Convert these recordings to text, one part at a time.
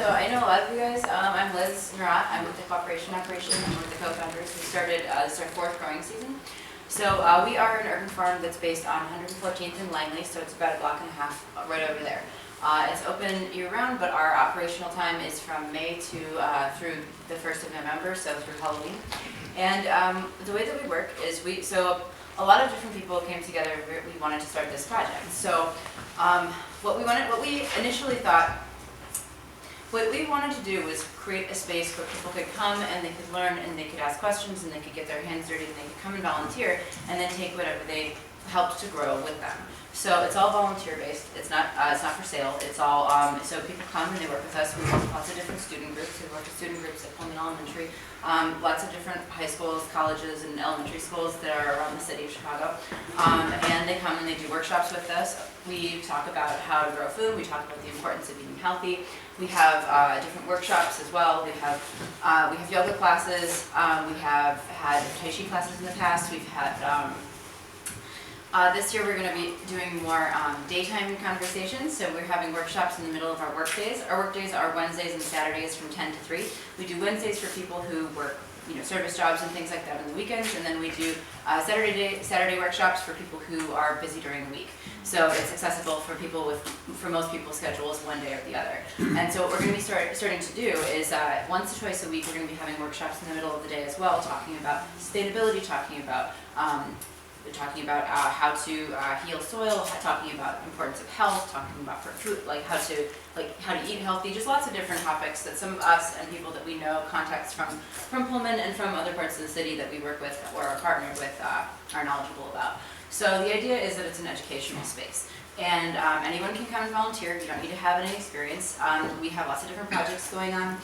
So I know a lot of you guys. I'm Liz Nerat. I'm with the Cooperation Operation. I'm one of the co-founders. We started, this is our 4th growing season. So we are an urban farm that's based on 114th and Langley, so it's about a block and a half right over there. It's open year-round, but our operational time is from May to through the 1st of November, so through Halloween. And the way that we work is so a lot of different people came together. We wanted to start this project. So what we initially thought, what we wanted to do was create a space where people could come and they could learn and they could ask questions and they could get their hands dirty and they could come and volunteer and then take whatever they helped to grow with them. So it's all volunteer based. It's not for sale. It's all so people come and they work with us. We work with lots of different student groups. We work with student groups at Pullman Elementary, lots of different high schools, colleges, and elementary schools that are around the city of Chicago. And they come and they do workshops with us. We talk about how to grow food. We talk about the importance of eating healthy. We have different workshops as well. We have yoga classes. We have had Tai Chi classes in the past. We've had this year we're going to be doing more daytime conversations, so we're having workshops in the middle of our work days. Our work days are Wednesdays and Saturdays from 10 to 3. We do Wednesdays for people who work, service jobs and things like that on the weekends, and then we do Saturday workshops for people who are busy during the week. So it's accessible for most people's schedules, one day or the other. And so what we're going to be starting to do is once or twice a week, we're going to be having workshops in the middle of the day as well, talking about sustainability, talking about how to heal soil, talking about importance of health, talking about for food, how to eat healthy, just lots of different topics that some of us and people that we know, contacts from Pullman and from other parts of the city that we work with or are partnered with are knowledgeable about. So the idea is that it's an educational space. And anyone can come and volunteer. You don't need to have any experience. We have lots of different projects going on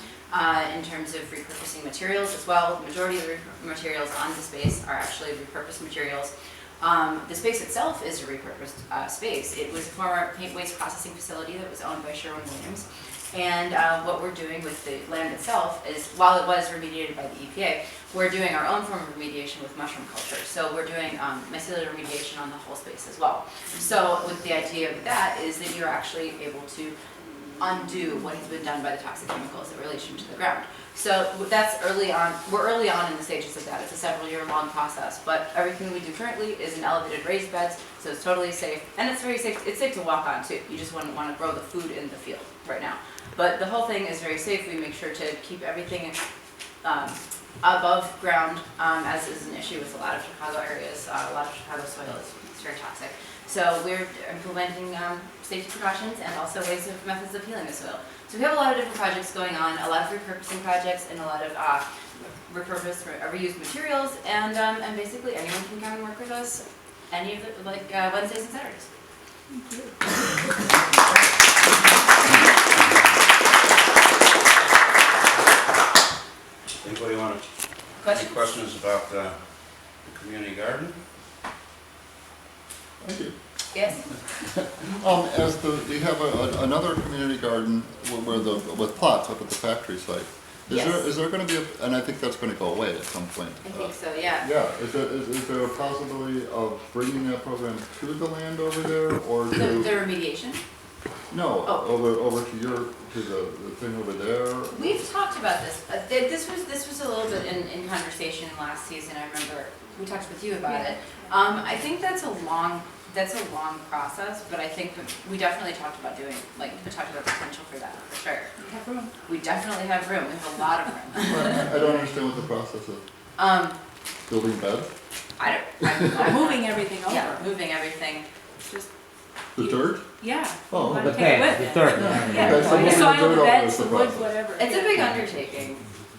in terms of repurposing materials as well. The majority of the materials on the space are actually repurposed materials. The space itself is a repurposed space. It was a former paint waste processing facility that was owned by Sherwin-Williams. And what we're doing with the land itself is, while it was remediated by the EPA, we're doing our own form of remediation with mushroom culture. So we're doing mycelial remediation on the whole space as well. So with the idea of that is that you're actually able to undo what has been done by the toxic chemicals that were leached into the ground. So that's early on. We're early on in the stages of that. It's a several-year-long process, but everything we do currently is in elevated raised beds, so it's totally safe, and it's very safe. It's safe to walk on too. You just wouldn't want to grow the food in the field right now. But the whole thing is very safe. We make sure to keep everything above ground, as is an issue with a lot of Chicago areas. A lot of Chicago soil is very toxic. So we're implementing safety precautions and also methods of healing the soil. So we have a lot of different projects going on, a lot of repurposing projects and a lot of repurposed or reused materials, and basically anyone can come and work with us any of the Wednesdays and Saturdays. Anybody want to any questions about the community garden? Thank you. Yes. Do you have another community garden with plots up at the factory site? Is there going to be and I think that's going to go away at some point. I think so, yeah. Yeah. Is there a possibility of bringing that program to the land over there, or The remediation? No, over to the thing over there. We've talked about this. This was a little bit in conversation last season. I remember we talked with you about it. I think that's a long process, but I think we definitely talked about doing we talked about the potential for that for sure. We have room. We definitely have room. We have a lot of room. I don't understand what the process is. Building beds. I'm Moving everything over. Yeah, moving everything. Just The dirt. yeah. Oh, Let The it take bed, with the it. third. Yeah, Okay, so the moving soil, dirt the over beds, is the the wood, process. whatever. It's a big undertaking.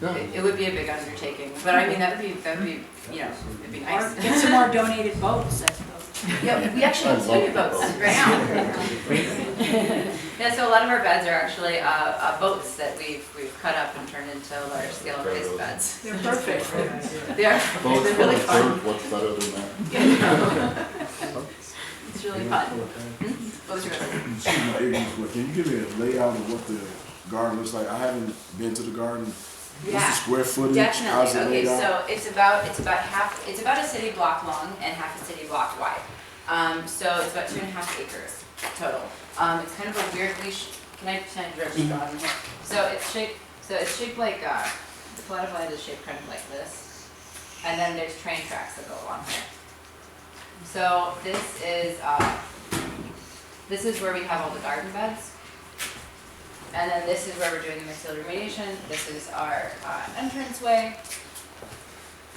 Yeah. It would be a big undertaking, but I mean that would be it'd be Or nice. get some more donated boats, I suppose. Yeah, we actually have I love two boats boats. right now. Yeah, so a lot of our beds are actually boats that we've cut up and turned into large scale raised beds. They're perfect. They are. Boats They're full really of fun. dirt. What's better than that? It's really fun. What was your question? Can you give me a layout of what the garden looks like? I haven't been to the garden. What's Yeah, the square footage? How's definitely. it Okay, laid out? so it's about a city block long and half a city block wide. So it's about 2.5 acres total. It's kind of a weirdly, can I direct you on here? So it's shaped like, the flat is shaped kind of like this. And then there's train tracks that go along here. So this is where we have all the garden beds. And then this is where we're doing the mixed field remediation. This is our entranceway.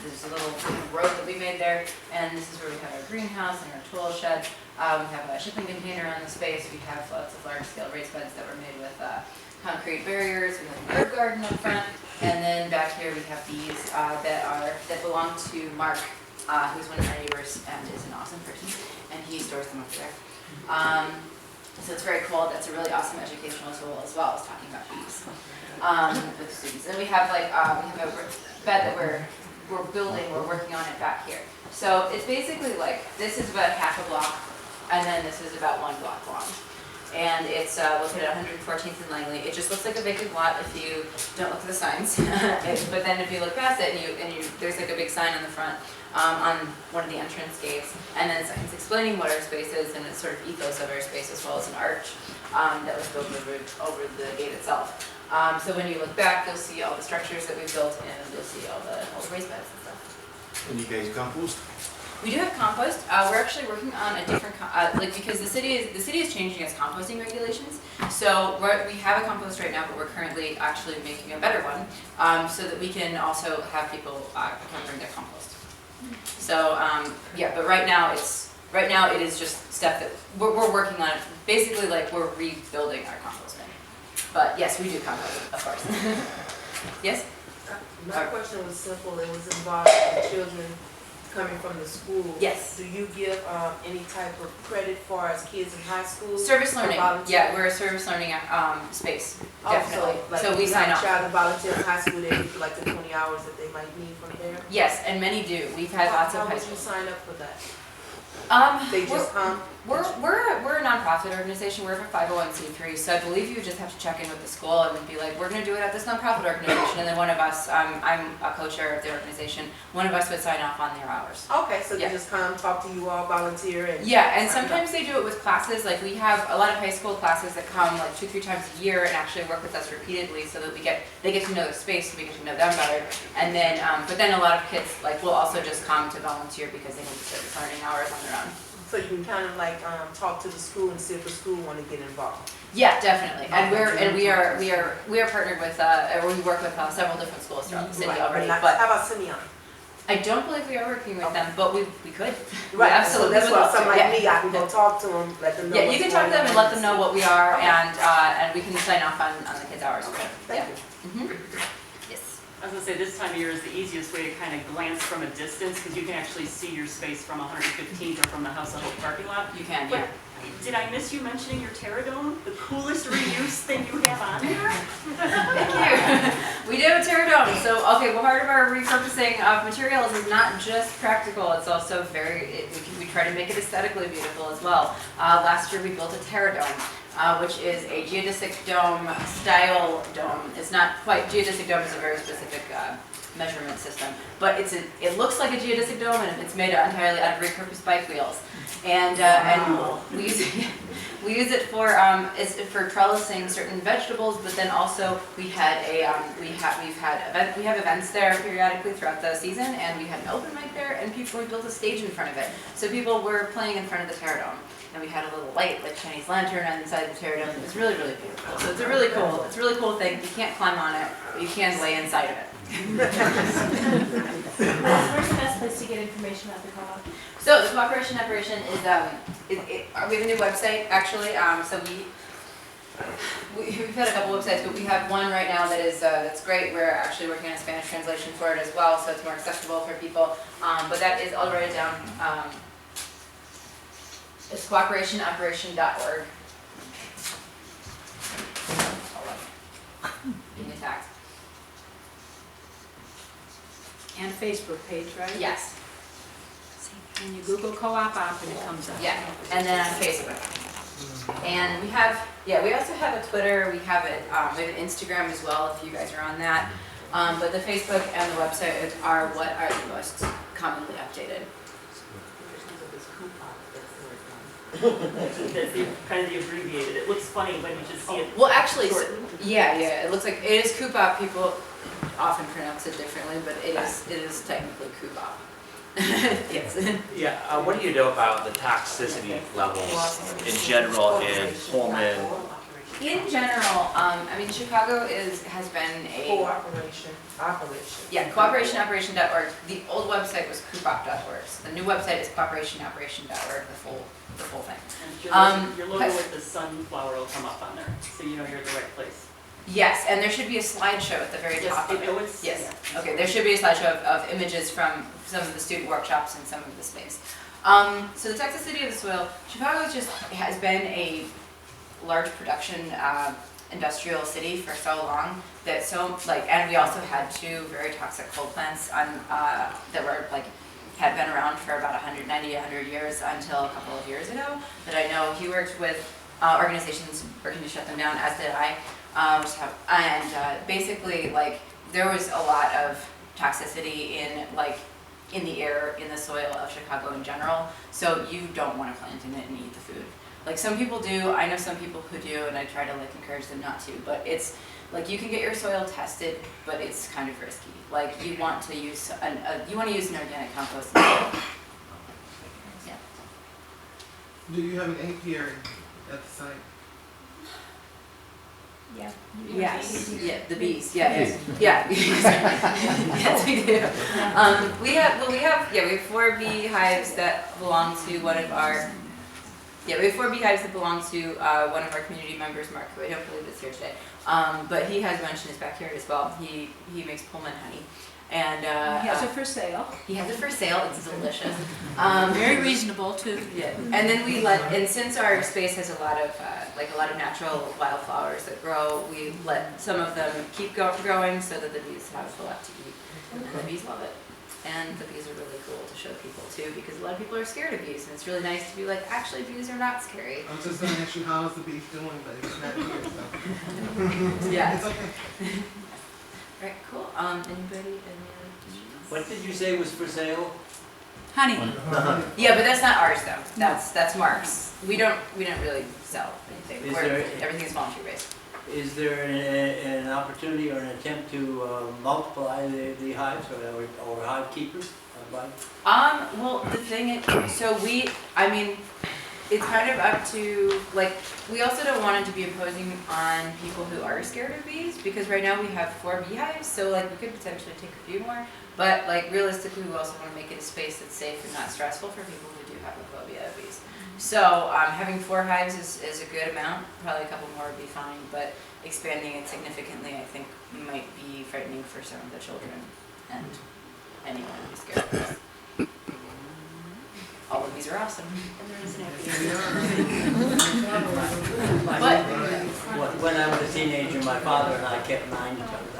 There's a little road that we made there. And this is where we have our greenhouse and our tool shed. We have a shipping container on the space. We have lots of large scale raised beds that were made with concrete barriers. We have a herb garden up front. And then back here we have these that belong to Mark, who's one of our neighbors and is an awesome person. And he stores them up there. So it's very cool. That's a really awesome educational tool as well as talking about bees with students. And we have we have a bed that we're building. We're working on it back here. So it's basically like this is about half a block, and then this is about 1 block long. And it's located at 114th and Langley. It just looks like a vacant lot if you don't look at the signs. But then if you look past it and there's like a big sign on the front. On one of the entrance gates, and then signs explaining what our space is and the sort of ethos of our space, as well as an arch that was built over the gate itself. So when you look back, you'll see all the structures that we built, and you'll see all the raised beds and stuff. And you guys compost? We do have compost. We're actually working on a different because the city is changing its composting regulations. So we have a compost right now, but we're currently actually making a better one, so that we can also have people come bring their compost. So but right now it is just stuff that we're working on. It. Basically, like we're rebuilding our composting. But yes, we do compost, of course. Yes. My question was simple. It was involving children coming from the school. Yes. Do you give any type of credit for as kids in high school? Service learning. Volunteer? Yeah, we're a service learning space. Definitely. Also, So we sign up. off. Child in volunteer in high school, they get like the 20 hours that they might need from there. Yes, and many do. We've had lots of How high would you school. sign up for that? They We're- just come. We're a nonprofit organization. We're a 501c3, so I believe you just have to check in with the school and be like, we're going to do it at this nonprofit organization, and then one of us, I'm a co-chair of the organization, one of us would sign off on their hours. Okay, so Yeah. they just come, talk to you all, volunteer, and Yeah, and sometimes they do it with classes. Like we have a lot of high school classes that come like 2-3 times a year and actually work with us repeatedly, so that they get to know the space, and we get to know them better. And then, but then a lot of kids like will also just come to volunteer because they need to service learning hours on their own. so you can kind of like talk to the school and see if the school want to get involved. Yeah, definitely. And we are partnered with or we work with several different schools throughout the city Right, already. how But about Simeon? I don't believe we are working with them, but we could. We Right, absolutely so that's would why love to. somebody Yeah. like me, I can go talk to them, let them know. Yeah, you what's can talk to going them and on. let them know what we are, Okay. and we can sign off on the kids' hours. Okay, Yeah. thank you. Mhm. Yes. I was gonna say, this time of year is the easiest way to kind of glance from a distance, because you can actually see your space from 115th or from the House of Hope parking lot. You can, But yeah. did I miss you mentioning your Terradome? The coolest reuse thing you have on there? Thank you. We do have a Terradome. So, okay, well, part of our repurposing of materials is not just practical, it's also we try to make it aesthetically beautiful as well. Last year we built a Terradome, which is a geodesic dome style dome. It's not quite, geodesic dome is a very specific measurement system, but it looks like a geodesic dome, and it's made entirely out of repurposed bike wheels. And we use it for trellising certain vegetables, but then also we have events there periodically throughout the season, and we had an open mic there, and we built a stage in front of it, so people were playing in front of the Terradome, and we had a little light like Chinese lantern on the side of the Terradome. It was really, really beautiful. So it's a really cool thing. You can't climb on it, but you can lay inside of it. Where's the best place to get information about the co-op? So the cooperation operation is we have a new website actually. So we've had a couple websites, but we have one right now that is that's great. We're actually working on a Spanish translation for it as well, so it's more accessible for people. But that is, I'll write it down. It's cooperationoperation.org. Being attacked. And Facebook page, right? Yes. And you Google co-op op and it comes up. Yeah, and then on Facebook. And we also have a Twitter, we have an Instagram as well, if you guys are on that. But the Facebook and the website are what are the most commonly updated. That's kind of the abbreviated. It looks funny when you just see it. Well, actually, short. yeah, it looks like, it is Coopop. People often pronounce it differently, but it is technically Coopop. Yes. Yeah, what do you know about the toxicity levels in general in Pullman? In general, I mean, Chicago has been Cooperation. yeah, cooperationoperation.org. The old website was coopop.org. So the new website is cooperationoperation.org, the full thing. And your logo with the sunflower will come up on there, so you know you're in the right place. Yes, and there should be a slideshow at the very top of it. Yes, okay, there should be a slideshow of images from some of the student workshops and some of the space. So the toxicity of the soil, Chicago has been a large production industrial city for so long that and we also had 2 very toxic coal plants on that were had been around for about 190, 100 years until a couple of years ago. That I know he worked with organizations working to shut them down, as did I. Basically, there was a lot of toxicity in the air, in the soil of Chicago in general. So you don't want to plant in it and eat the food. Some people do. I know some people who do, and I try to encourage them not to. But it's you can get your soil tested, but it's kind of risky. You want to use an organic compost. Yeah. Do you have an apiary at the site? Yeah. Yes. Yeah, the bees. Yeah. Yes, we do. We have 4 beehives that belong to one of our. Yeah, we have 4 beehives that belong to one of our community members, Mark, who I don't believe is here today. But he has one in his backyard as well. He makes Pullman honey. And He has it for sale. he has it for sale. It's delicious. Very reasonable too. Yeah. And then and since our space has a lot of natural wildflowers that grow, we let some of them keep growing so that the bees have a lot to eat. And the bees love it. And the bees are really cool to show people too, because a lot of people are scared of bees, and it's really nice to be actually bees are not scary. I'm just gonna ask you how is the beef doing, but it's not here, so. Yeah. It's okay. Right, cool. Anybody? What did you say was for sale? Honey. Yeah, but that's not ours though. That's Mark's. We don't really sell anything. Everything is volunteer based. Is there an opportunity or an attempt to multiply the hives or hive keepers? Well, the thing is, it's kind of up to, we also don't want it to be imposing on people who are scared of bees, because right now we have 4 beehives, so we could potentially take a few more, but realistically we also want to make it a space that's safe and not stressful for people who do have a phobia of bees. So having 4 hives is a good amount, probably a couple more would be fine, but expanding it significantly I think might be frightening for some of the children and anyone who's scared of bees. All of these are awesome. But When I was a teenager, my father and I kept 9 hives.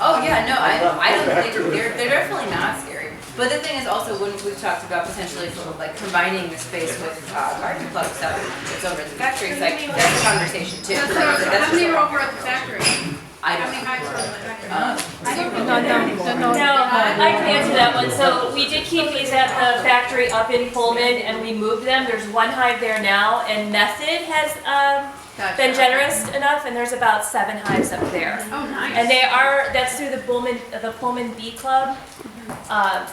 oh yeah, no, I don't think they're definitely not scary. But the thing is also when we've talked about potentially combining the space with garden club stuff that's over at the factory site, that's a conversation too. How many are over at the factory? I don't How many know. hives are over at the factory? No, I can answer that one. So we did keep these at the factory up in Pullman and we moved them. There's 1 hive there now, and Method has been generous enough, and there's about 7 hives up there. Oh, nice. And that's through the Pullman Bee Club.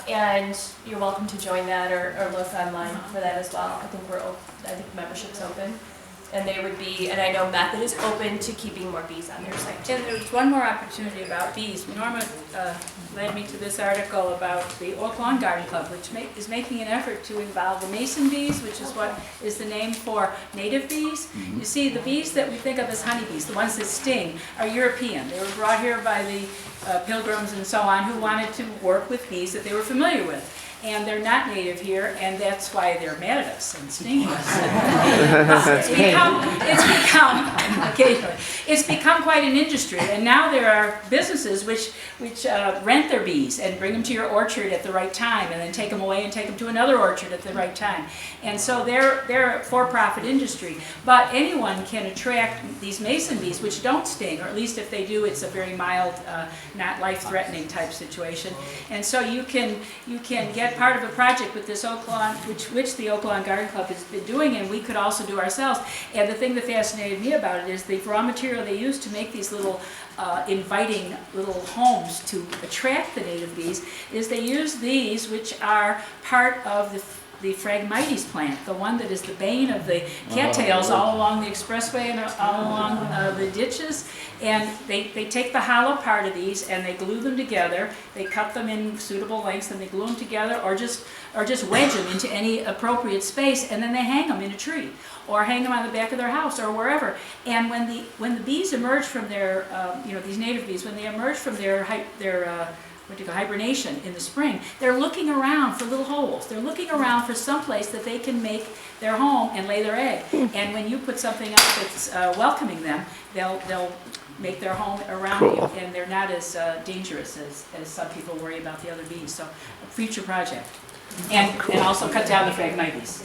And you're welcome to join that or look online for that as well. I think membership's open. And they would be, and I know Method is open to keeping more bees on their site too. And there's one more opportunity about bees. Norma led me to this article about the Oak Lawn Garden Club, which is making an effort to involve the mason bees, which is what is the name for native bees. You see, the bees that we think of as honeybees, the ones that sting, are European. They were brought here by the pilgrims and so on who wanted to work with bees that they were familiar with. And they're not native here, and that's why they're mad at us and sting us. It's become quite an industry, and now there are businesses which rent their bees and bring them to your orchard at the right time, and then take them away and take them to another orchard at the right time. And so they're a for-profit industry. But anyone can attract these mason bees, which don't sting, or at least if they do, it's a very mild, not life-threatening type situation. And so you can get part of a project with this Oak Lawn, which the Oak Lawn Garden Club has been doing, and we could also do ourselves. And the thing that fascinated me about it is the raw material they use to make these little inviting little homes to attract the native bees is they use these, which are part of the Phragmites plant, the one that is the bane of the cattails all along the expressway and all along the ditches. And they take the hollow part of these and they glue them together. They cut them in suitable lengths and they glue them together, or just wedge them into any appropriate space, and then they hang them in a tree or hang them on the back of their house or wherever. And when the bees emerge from their, these native bees, when they emerge from their hibernation in the spring, they're looking around for little holes. They're looking around for some place that they can make their home and lay their egg. And when you put something up that's welcoming them, they'll make their home around you, and they're not as dangerous as some people worry about the other bees. So, a future project. And also cut down the Phragmites.